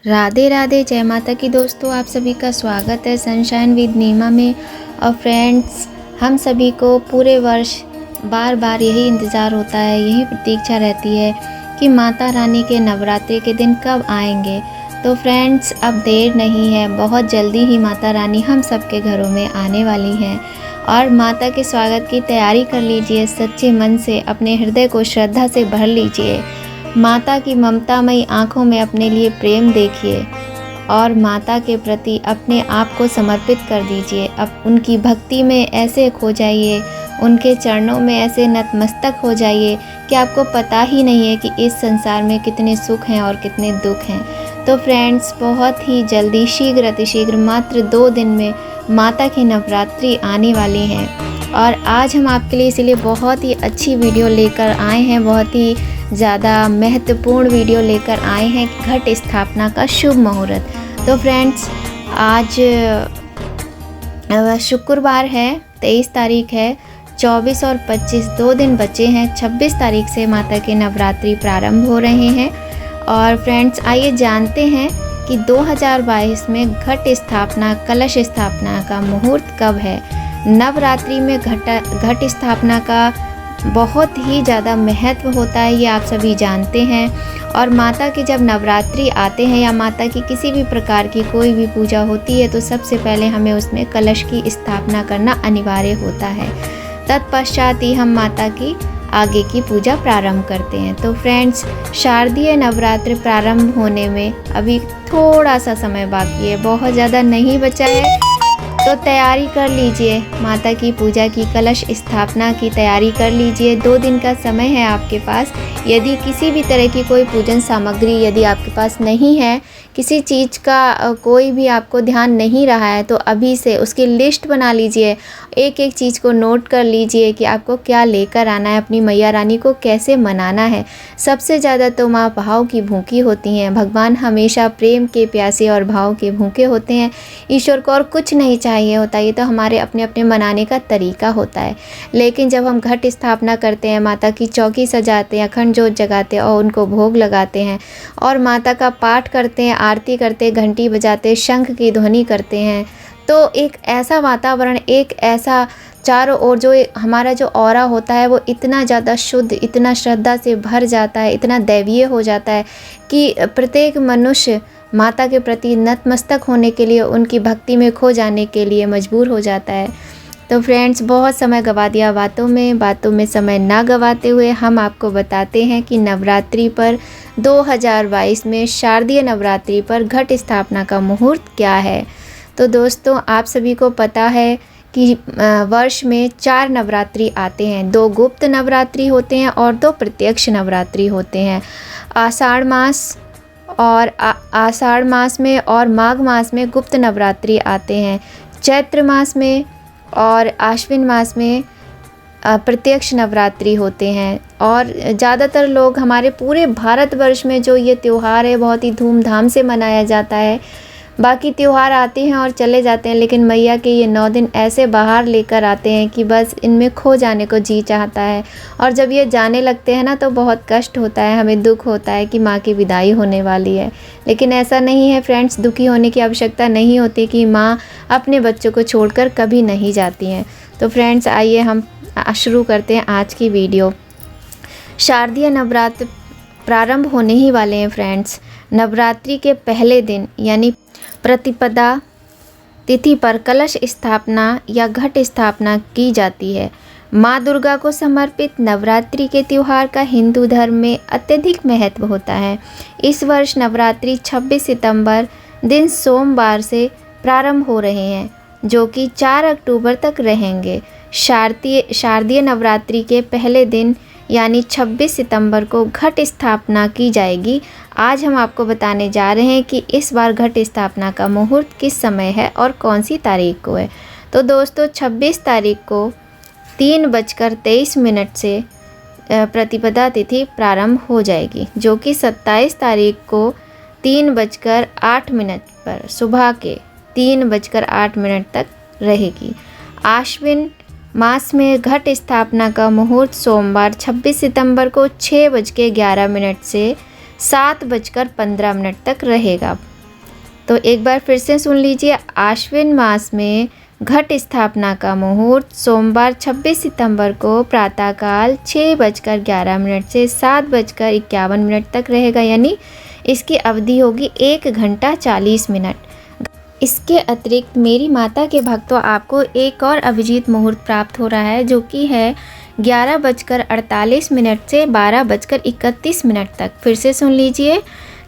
राधे राधे, जय माता की। दोस्तों, आप सभी का स्वागत है सनशाइन विद नीमा में। और फ्रेंड्स, हम सभी को पूरे वर्ष बार बार यही इंतज़ार होता है, यही प्रतीक्षा रहती है कि माता रानी के नवरात्रि के दिन कब आएंगे। तो फ्रेंड्स, अब देर नहीं है, बहुत जल्दी ही माता रानी हम सबके घरों में आने वाली हैं। और माता के स्वागत की तैयारी कर लीजिए, सच्चे मन से अपने हृदय को श्रद्धा से भर लीजिए। माता की ममतामयी आँखों में अपने लिए प्रेम देखिए और माता के प्रति अपने आप को समर्पित कर दीजिए। अब उनकी भक्ति में ऐसे खो जाइए, उनके चरणों में ऐसे नतमस्तक हो जाइए कि आपको पता ही नहीं है कि इस संसार में कितने सुख हैं और कितने दुख हैं। तो फ्रेंड्स, बहुत ही जल्दी, शीघ्र अतिशीघ्र, मात्र 2 दिन में माता की नवरात्रि आने वाली है। और आज हम आपके लिए इसलिए बहुत ही अच्छी वीडियो लेकर आए हैं, बहुत ही ज़्यादा महत्वपूर्ण वीडियो लेकर आए हैं, घट स्थापना का शुभ मुहूर्त। तो फ्रेंड्स, आज शुक्रवार है, 23 तारीख है, 24 और 25 2 दिन बचे हैं। 26 तारीख से माता के नवरात्रि प्रारंभ हो रहे हैं। और फ्रेंड्स, आइए जानते हैं कि 2022 में घट स्थापना, कलश स्थापना का मुहूर्त कब है। नवरात्रि में घट स्थापना का बहुत ही ज़्यादा महत्व होता है, ये आप सभी जानते हैं। और माता के जब नवरात्रि आते हैं या माता की किसी भी प्रकार की कोई भी पूजा होती है तो सबसे पहले हमें उसमें कलश की स्थापना करना अनिवार्य होता है। तत्पश्चात ही हम माता की आगे की पूजा प्रारंभ करते हैं। तो फ्रेंड्स, शारदीय नवरात्र प्रारंभ होने में अभी थोड़ा सा समय बाकी है, बहुत ज़्यादा नहीं बचा है। तो तैयारी कर लीजिए, माता की पूजा की, कलश स्थापना की तैयारी कर लीजिए। 2 दिन का समय है आपके पास। यदि किसी भी तरह की कोई पूजन सामग्री यदि आपके पास नहीं है, किसी चीज़ का कोई भी आपको ध्यान नहीं रहा है, तो अभी से उसकी लिस्ट बना लीजिए। एक एक चीज़ को नोट कर लीजिए कि आपको क्या लेकर आना है, अपनी मैया रानी को कैसे मनाना है। सबसे ज़्यादा तो माँ भाव की भूखी होती हैं। भगवान हमेशा प्रेम के प्यासे और भाव के भूखे होते हैं। ईश्वर को और कुछ नहीं चाहिए होता, ये तो हमारे अपने अपने मनाने का तरीका होता है। लेकिन जब हम घट स्थापना करते हैं, माता की चौकी सजाते हैं, अखंड जोत जगाते हैं और उनको भोग लगाते हैं और माता का पाठ करते हैं, आरती करते हैं, घंटी बजाते हैं, शंख की ध्वनि करते हैं, तो एक ऐसा वातावरण, एक ऐसा चारों ओर जो हमारा जो ऑरा होता है वो इतना ज़्यादा शुद्ध, इतना श्रद्धा से भर जाता है, इतना दैवीय हो जाता है कि प्रत्येक मनुष्य माता के प्रति नतमस्तक होने के लिए, उनकी भक्ति में खो जाने के लिए मजबूर हो जाता है। तो फ्रेंड्स, बहुत समय गवा दिया बातों में समय ना गवाते हुए हम आपको बताते हैं कि नवरात्रि पर 2022 में शारदीय नवरात्रि पर घट स्थापना का मुहूर्त क्या है। तो दोस्तों, आप सभी को पता है कि वर्ष में 4 नवरात्रि आते हैं। 2 गुप्त नवरात्रि होते हैं और 2 प्रत्यक्ष नवरात्रि होते हैं। आषाढ़ मास में और माघ मास में गुप्त नवरात्रि आते हैं। चैत्र मास में और आश्विन मास में प्रत्यक्ष नवरात्रि होते हैं। और ज़्यादातर लोग, हमारे पूरे भारतवर्ष में जो ये त्यौहार है बहुत ही धूमधाम से मनाया जाता है। बाकी त्यौहार आते हैं और चले जाते हैं, लेकिन मैया के ये 9 दिन ऐसे बाहर लेकर आते हैं कि बस इनमें खो जाने को जी चाहता है। और जब ये जाने लगते हैं ना, तो बहुत कष्ट होता है, हमें दुख होता है कि माँ की विदाई होने वाली है। लेकिन ऐसा नहीं है फ्रेंड्स, दुखी होने की आवश्यकता नहीं होती कि माँ अपने बच्चों को छोड़कर कभी नहीं जाती हैं। तो फ्रेंड्स, आइए हम शुरू करते हैं आज की वीडियो। शारदीय नवरात्र प्रारंभ होने ही वाले हैं फ्रेंड्स। नवरात्रि के पहले दिन यानी प्रतिपदा तिथि पर कलश स्थापना या घट स्थापना की जाती है। माँ दुर्गा को समर्पित नवरात्रि के त्यौहार का हिंदू धर्म में अत्यधिक महत्व होता है। इस वर्ष नवरात्रि 26 सितंबर दिन सोमवार से प्रारंभ हो रहे हैं, जो कि 4 अक्टूबर तक रहेंगे। शारदीय नवरात्रि के पहले दिन यानी 26 सितंबर को घट स्थापना की जाएगी। आज हम आपको बताने जा रहे हैं कि इस बार घट स्थापना का मुहूर्त किस समय है और कौन सी तारीख को है। तो दोस्तों, 26 तारीख को 3:23 से प्रतिपदा तिथि प्रारंभ हो जाएगी, जो कि 27 तारीख को 3:08 पर सुबह के 3:08 तक रहेगी। आश्विन मास में घट स्थापना का मुहूर्त सोमवार 26 सितंबर को 6:11 से 7:15 तक रहेगा। तो एक बार फिर से सुन लीजिए, आश्विन मास में घट स्थापना का मुहूर्त सोमवार 26 सितंबर को प्रातःकाल 6:11 से 7:51 तक रहेगा, यानी इसकी अवधि होगी 1 घंटा 40 मिनट। इसके अतिरिक्त मेरी माता के भक्तों, आपको एक और अभिजीत मुहूर्त प्राप्त हो रहा है, जो कि है 11:48 से 12:31 तक। फिर से सुन लीजिए,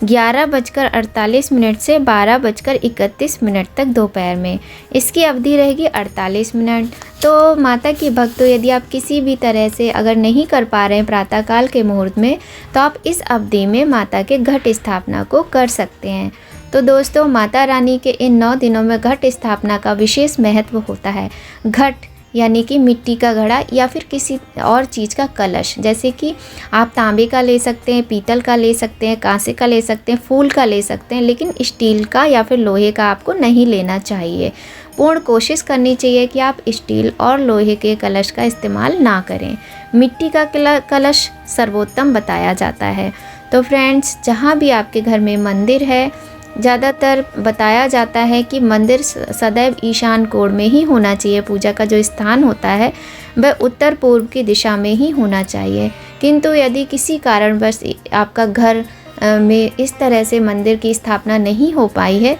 11:48 से 12:31 तक दोपहर में। इसकी अवधि रहेगी 48 मिनट। तो माता की भक्तों, यदि आप किसी भी तरह से अगर नहीं कर पा रहे हैं प्रातःकाल के मुहूर्त में, तो आप इस अवधि में माता के घट स्थापना को कर सकते हैं। तो दोस्तों, माता रानी के इन 9 दिनों में घट स्थापना का विशेष महत्व होता है। घट यानी कि मिट्टी का घड़ा या फिर किसी और चीज़ का कलश, जैसे कि आप तांबे का ले सकते हैं, पीतल का ले सकते हैं, कांसे का ले सकते हैं, फूल का ले सकते हैं, लेकिन स्टील का या फिर लोहे का आपको नहीं लेना चाहिए। पूर्ण कोशिश करनी चाहिए कि आप स्टील और लोहे के कलश का इस्तेमाल ना करें। मिट्टी का कलश सर्वोत्तम बताया जाता है। तो फ्रेंड्स, जहाँ भी आपके घर में मंदिर है, ज़्यादातर बताया जाता है कि मंदिर सदैव ईशान कोण में ही होना चाहिए। पूजा का जो स्थान होता है वह उत्तर पूर्व की दिशा में ही होना चाहिए। किंतु यदि किसी कारणवश आपका घर में इस तरह से मंदिर की स्थापना नहीं हो पाई है,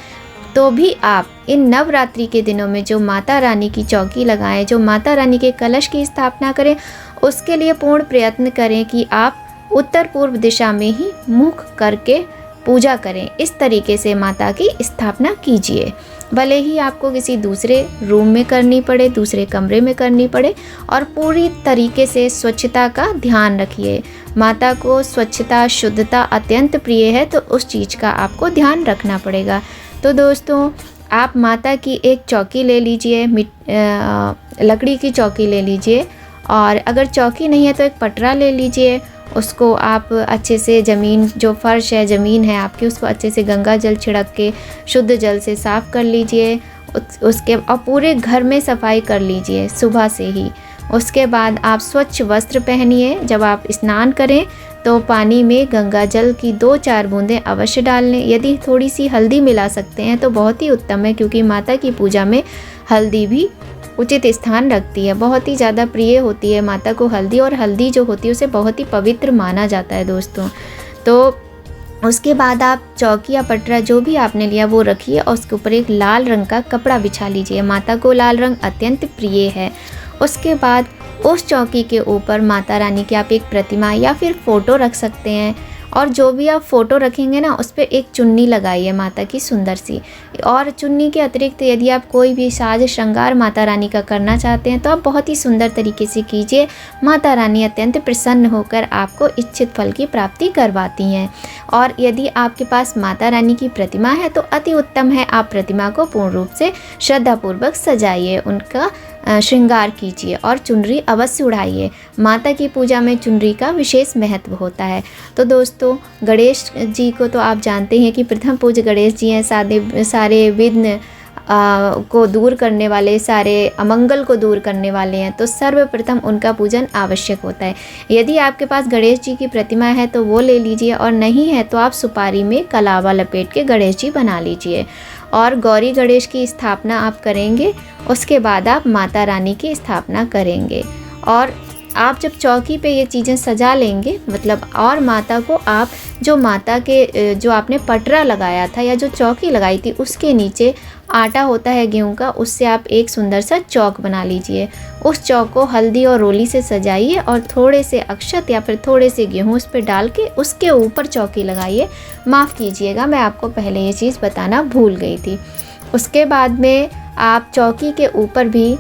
तो भी आप इन नवरात्रि के दिनों में जो माता रानी की चौकी लगाएं, जो माता रानी के कलश की स्थापना करें, उसके लिए पूर्ण प्रयत्न करें कि आप उत्तर पूर्व दिशा में ही मुख करके पूजा करें। इस तरीके से माता की स्थापना कीजिए। भले ही आपको किसी दूसरे रूम में करनी पड़े, दूसरे कमरे में करनी पड़े, और पूरी तरीके से स्वच्छता का ध्यान रखिए। माता को स्वच्छता, शुद्धता अत्यंत प्रिय है, तो उस चीज़ का आपको ध्यान रखना पड़ेगा। तो दोस्तों, आप माता की एक चौकी ले लीजिए, लकड़ी की चौकी ले लीजिए, और अगर चौकी नहीं है तो एक पटरा ले लीजिए। उसको आप अच्छे से ज़मीन, जो फर्श है, ज़मीन है आपकी, उसको अच्छे से गंगा जल छिड़क के शुद्ध जल से साफ़ कर लीजिए। उसके और पूरे घर में सफाई कर लीजिए सुबह से ही। उसके बाद आप स्वच्छ वस्त्र पहनिए। जब आप स्नान करें तो पानी में गंगा जल की 2-4 बूंदें अवश्य डाल लें। यदि थोड़ी सी हल्दी मिला सकते हैं तो बहुत ही उत्तम है, क्योंकि माता की पूजा में हल्दी भी उचित स्थान रखती है। बहुत ही ज़्यादा प्रिय होती है माता को हल्दी, और हल्दी जो होती है उसे बहुत ही पवित्र माना जाता है दोस्तों। तो उसके बाद आप चौकी या पटरा जो भी आपने लिया वो रखिए, और उसके ऊपर एक लाल रंग का कपड़ा बिछा लीजिए। माता को लाल रंग अत्यंत प्रिय है। उसके बाद उस चौकी के ऊपर माता रानी की आप एक प्रतिमा या फिर फ़ोटो रख सकते हैं, और जो भी आप फ़ोटो रखेंगे ना, उस पर एक चुन्नी लगाइए माता की सुंदर सी। और चुन्नी के अतिरिक्त यदि आप कोई भी साज श्रृंगार माता रानी का करना चाहते हैं तो आप बहुत ही सुंदर तरीके से कीजिए। माता रानी अत्यंत प्रसन्न होकर आपको इच्छित फल की प्राप्ति करवाती हैं। और यदि आपके पास माता रानी की प्रतिमा है तो अति उत्तम है, आप प्रतिमा को पूर्ण रूप से श्रद्धापूर्वक सजाइए, उनका श्रृंगार कीजिए और चुनरी अवश्य उड़ाइए। माता की पूजा में चुनरी का विशेष महत्व होता है। तो दोस्तों, गणेश जी को तो आप जानते हैं कि प्रथम पूज्य गणेश जी हैं, सारे विघ्न को दूर करने वाले, सारे अमंगल को दूर करने वाले हैं। तो सर्वप्रथम उनका पूजन आवश्यक होता है। यदि आपके पास गणेश जी की प्रतिमा है तो वो ले लीजिए, और नहीं है तो आप सुपारी में कलावा लपेट के गणेश जी बना लीजिए। और गौरी गणेश की स्थापना आप करेंगे, उसके बाद आप माता रानी की स्थापना करेंगे। और आप जब चौकी पे ये चीज़ें सजा लेंगे, मतलब, और माता को आप जो माता के जो आपने पटरा लगाया था या जो चौकी लगाई थी उसके नीचे आटा होता है गेहूं का, उससे आप एक सुंदर सा चौक बना लीजिए। उस चौक को हल्दी और रोली से सजाइए, और थोड़े से अक्षत या फिर थोड़े से गेहूं उस पर डाल के उसके ऊपर चौकी लगाइए। माफ़ कीजिएगा, मैं आपको पहले ये चीज़ बताना भूल गई थी। उसके बाद में आप चौकी के ऊपर भी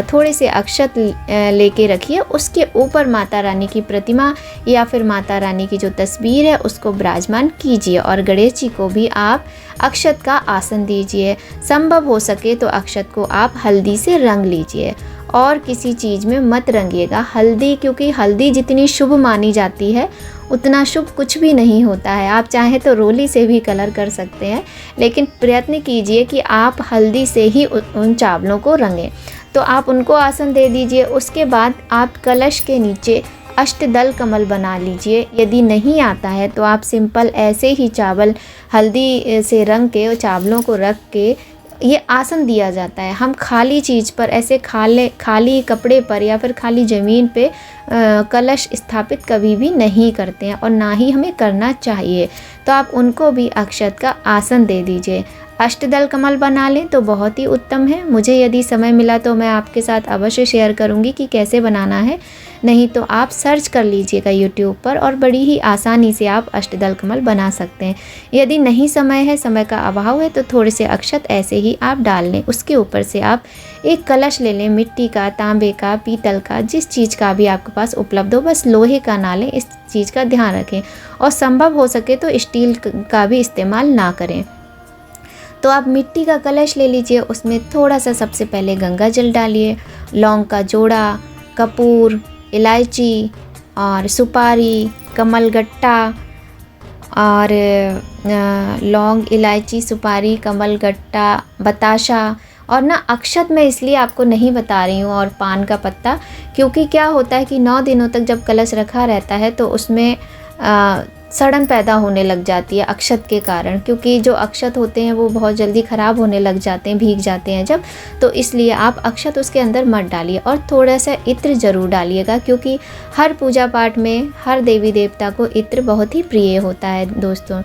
थोड़े से अक्षत लेके रखिए। उसके ऊपर माता रानी की प्रतिमा या फिर माता रानी की जो तस्वीर है उसको विराजमान कीजिए, और गणेश जी को भी आप अक्षत का आसन दीजिए। संभव हो सके तो अक्षत को आप हल्दी से रंग लीजिए, और किसी चीज़ में मत रंगिएगा हल्दी, क्योंकि हल्दी जितनी शुभ मानी जाती है उतना शुभ कुछ भी नहीं होता है। आप चाहें तो रोली से भी कलर कर सकते हैं, लेकिन प्रयत्न कीजिए कि आप हल्दी से ही उन चावलों को रंगें। तो आप उनको आसन दे दीजिए। उसके बाद आप कलश के नीचे अष्टदल कमल बना लीजिए। यदि नहीं आता है तो आप सिंपल ऐसे ही चावल हल्दी से रंग के और चावलों को रख के ये आसन दिया जाता है। हम खाली चीज़ पर ऐसे खाली कपड़े पर या फिर खाली ज़मीन पे कलश स्थापित कभी भी नहीं करते हैं और ना ही हमें करना चाहिए। तो आप उनको भी अक्षत का आसन दे दीजिए। अष्टदल कमल बना लें तो बहुत ही उत्तम है। मुझे यदि समय मिला तो मैं आपके साथ अवश्य शेयर करूंगी कि कैसे बनाना है, नहीं तो आप सर्च कर लीजिएगा यूट्यूब पर और बड़ी ही आसानी से आप अष्टदल कमल बना सकते हैं। यदि नहीं समय है, समय का अभाव है, तो थोड़े से अक्षत ऐसे ही आप डाल लें। उसके ऊपर से आप एक कलश ले लें, मिट्टी का, तांबे का, पीतल का, जिस चीज़ का भी आपके पास उपलब्ध हो, बस लोहे का ना लें, इस चीज़ का ध्यान रखें। और संभव हो सके तो स्टील का भी इस्तेमाल ना करें। तो आप मिट्टी का कलश ले लीजिए, उसमें थोड़ा सा सबसे पहले गंगा जल डालिए, लौंग का जोड़ा, कपूर, इलायची और सुपारी, कमलगट्टा और लौंग, इलायची, सुपारी, कमलगट्टा, बताशा और ना अक्षत मैं इसलिए आपको नहीं बता रही हूँ और पान का पत्ता, क्योंकि क्या होता है कि 9 दिनों तक जब कलश रखा रहता है तो उसमें सड़न पैदा होने लग जाती है अक्षत के कारण, क्योंकि जो अक्षत होते हैं वो बहुत जल्दी ख़राब होने लग जाते हैं, भीग जाते हैं जब। तो इसलिए आप अक्षत उसके अंदर मत डालिए और थोड़ा सा इत्र ज़रूर डालिएगा, क्योंकि हर पूजा पाठ में हर देवी देवता को इत्र बहुत ही प्रिय होता है दोस्तों।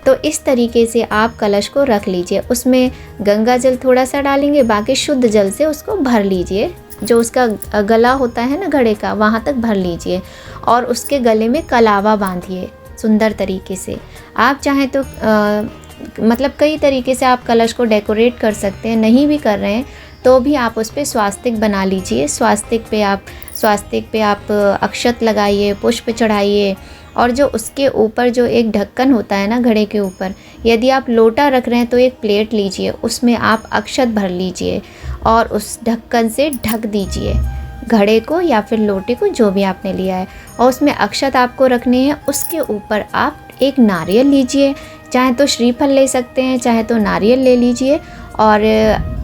तो इस तरीके से आप कलश को रख लीजिए। उसमें गंगा जल थोड़ा सा डालेंगे, बाकी शुद्ध जल से उसको भर लीजिए। जो उसका गला होता है ना घड़े का, वहाँ तक भर लीजिए और उसके गले में कलावा बांधिए सुंदर तरीके से। आप चाहें तो मतलब कई तरीके से आप कलश को डेकोरेट कर सकते हैं। नहीं भी कर रहे हैं तो भी आप उस पर स्वास्तिक बना लीजिए। स्वास्तिक पे आप अक्षत लगाइए, पुष्प चढ़ाइए और जो उसके ऊपर जो एक ढक्कन होता है ना घड़े के ऊपर, यदि आप लोटा रख रहे हैं तो एक प्लेट लीजिए, उसमें आप अक्षत भर लीजिए और उस ढक्कन से ढक दीजिए घड़े को या फिर लोटे को, जो भी आपने लिया है, और उसमें अक्षत आपको रखने हैं। उसके ऊपर आप एक नारियल लीजिए, चाहे तो श्रीफल ले सकते हैं, चाहे तो नारियल ले लीजिए और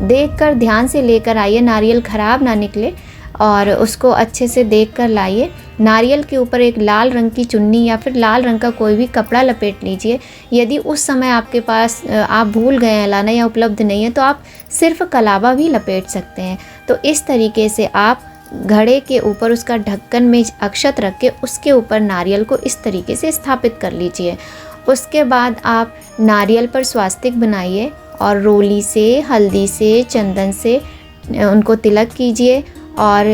देखकर ध्यान से लेकर आइए, नारियल ख़राब ना निकले और उसको अच्छे से देखकर लाइए। नारियल के ऊपर एक लाल रंग की चुन्नी या फिर लाल रंग का कोई भी कपड़ा लपेट लीजिए। यदि उस समय आपके पास आप भूल गए हैं लाना या उपलब्ध नहीं है तो आप सिर्फ कलावा भी लपेट सकते हैं। तो इस तरीके से आप घड़े के ऊपर उसका ढक्कन में अक्षत रख के उसके ऊपर नारियल को इस तरीके से स्थापित कर लीजिए। उसके बाद आप नारियल पर स्वास्तिक बनाइए और रोली से, हल्दी से, चंदन से उनको तिलक कीजिए और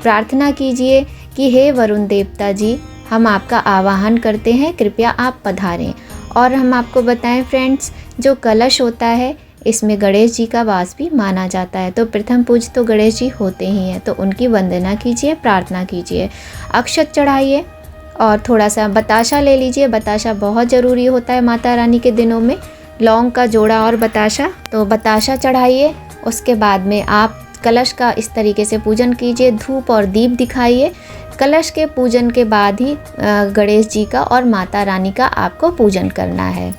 प्रार्थना कीजिए कि हे वरुण देवता जी, हम आपका आवाहन करते हैं, कृपया आप पधारें। और हम आपको बताएं फ्रेंड्स, जो कलश होता है इसमें गणेश जी का वास भी माना जाता है। तो प्रथम पूज तो गणेश जी होते ही हैं, तो उनकी वंदना कीजिए, प्रार्थना कीजिए, अक्षत चढ़ाइए और थोड़ा सा बताशा ले लीजिए। बताशा बहुत ज़रूरी होता है माता रानी के दिनों में, लौंग का जोड़ा और बताशा, तो बताशा चढ़ाइए। उसके बाद में आप कलश का इस तरीके से पूजन कीजिए, धूप और दीप दिखाइए। कलश के पूजन के बाद ही गणेश जी का और माता रानी का आपको पूजन करना है।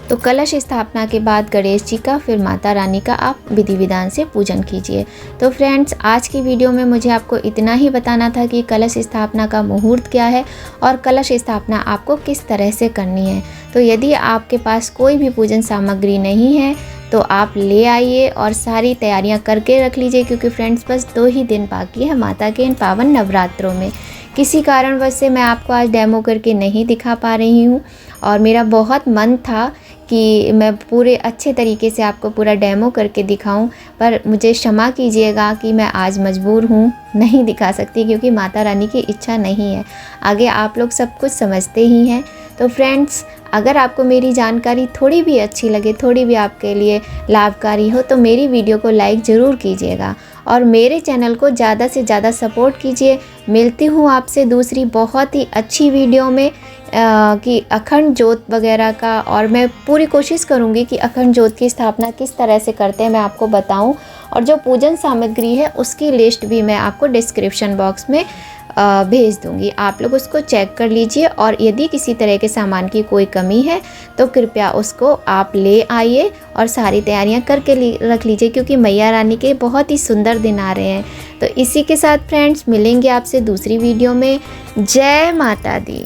तो कलश स्थापना के बाद गणेश जी का, फिर माता रानी का आप विधि विधान से पूजन कीजिए। तो फ्रेंड्स, आज की वीडियो में मुझे आपको इतना ही बताना था कि कलश स्थापना का मुहूर्त क्या है और कलश स्थापना आपको किस तरह से करनी है। तो यदि आपके पास कोई भी पूजन सामग्री नहीं है तो आप ले आइए और सारी तैयारियां करके रख लीजिए, क्योंकि फ्रेंड्स बस 2 ही दिन बाकी है माता के इन पावन नवरात्रों में। किसी कारणवश से मैं आपको आज डेमो करके नहीं दिखा पा रही हूँ और मेरा बहुत मन था कि मैं पूरे अच्छे तरीके से आपको पूरा डेमो करके दिखाऊं, पर मुझे क्षमा कीजिएगा कि मैं आज मजबूर हूं, नहीं दिखा सकती, क्योंकि माता रानी की इच्छा नहीं है। आगे आप लोग सब कुछ समझते ही हैं। तो फ्रेंड्स, अगर आपको मेरी जानकारी थोड़ी भी अच्छी लगे, थोड़ी भी आपके लिए लाभकारी हो, तो मेरी वीडियो को लाइक ज़रूर कीजिएगा और मेरे चैनल को ज़्यादा से ज़्यादा सपोर्ट कीजिए। मिलती हूँ आपसे दूसरी बहुत ही अच्छी वीडियो में कि अखंड ज्योत वगैरह का, और मैं पूरी कोशिश करूँगी कि अखंड ज्योत की स्थापना किस तरह से करते हैं मैं आपको बताऊं, और जो पूजन सामग्री है उसकी लिस्ट भी मैं आपको डिस्क्रिप्शन बॉक्स में भेज दूंगी। आप लोग उसको चेक कर लीजिए और यदि किसी तरह के सामान की कोई कमी है तो कृपया उसको आप ले आइए और सारी तैयारियां करके रख लीजिए, क्योंकि मैया रानी के बहुत ही सुंदर दिन आ रहे हैं। तो इसी के साथ फ्रेंड्स मिलेंगे आपसे दूसरी वीडियो में। जय माता दी।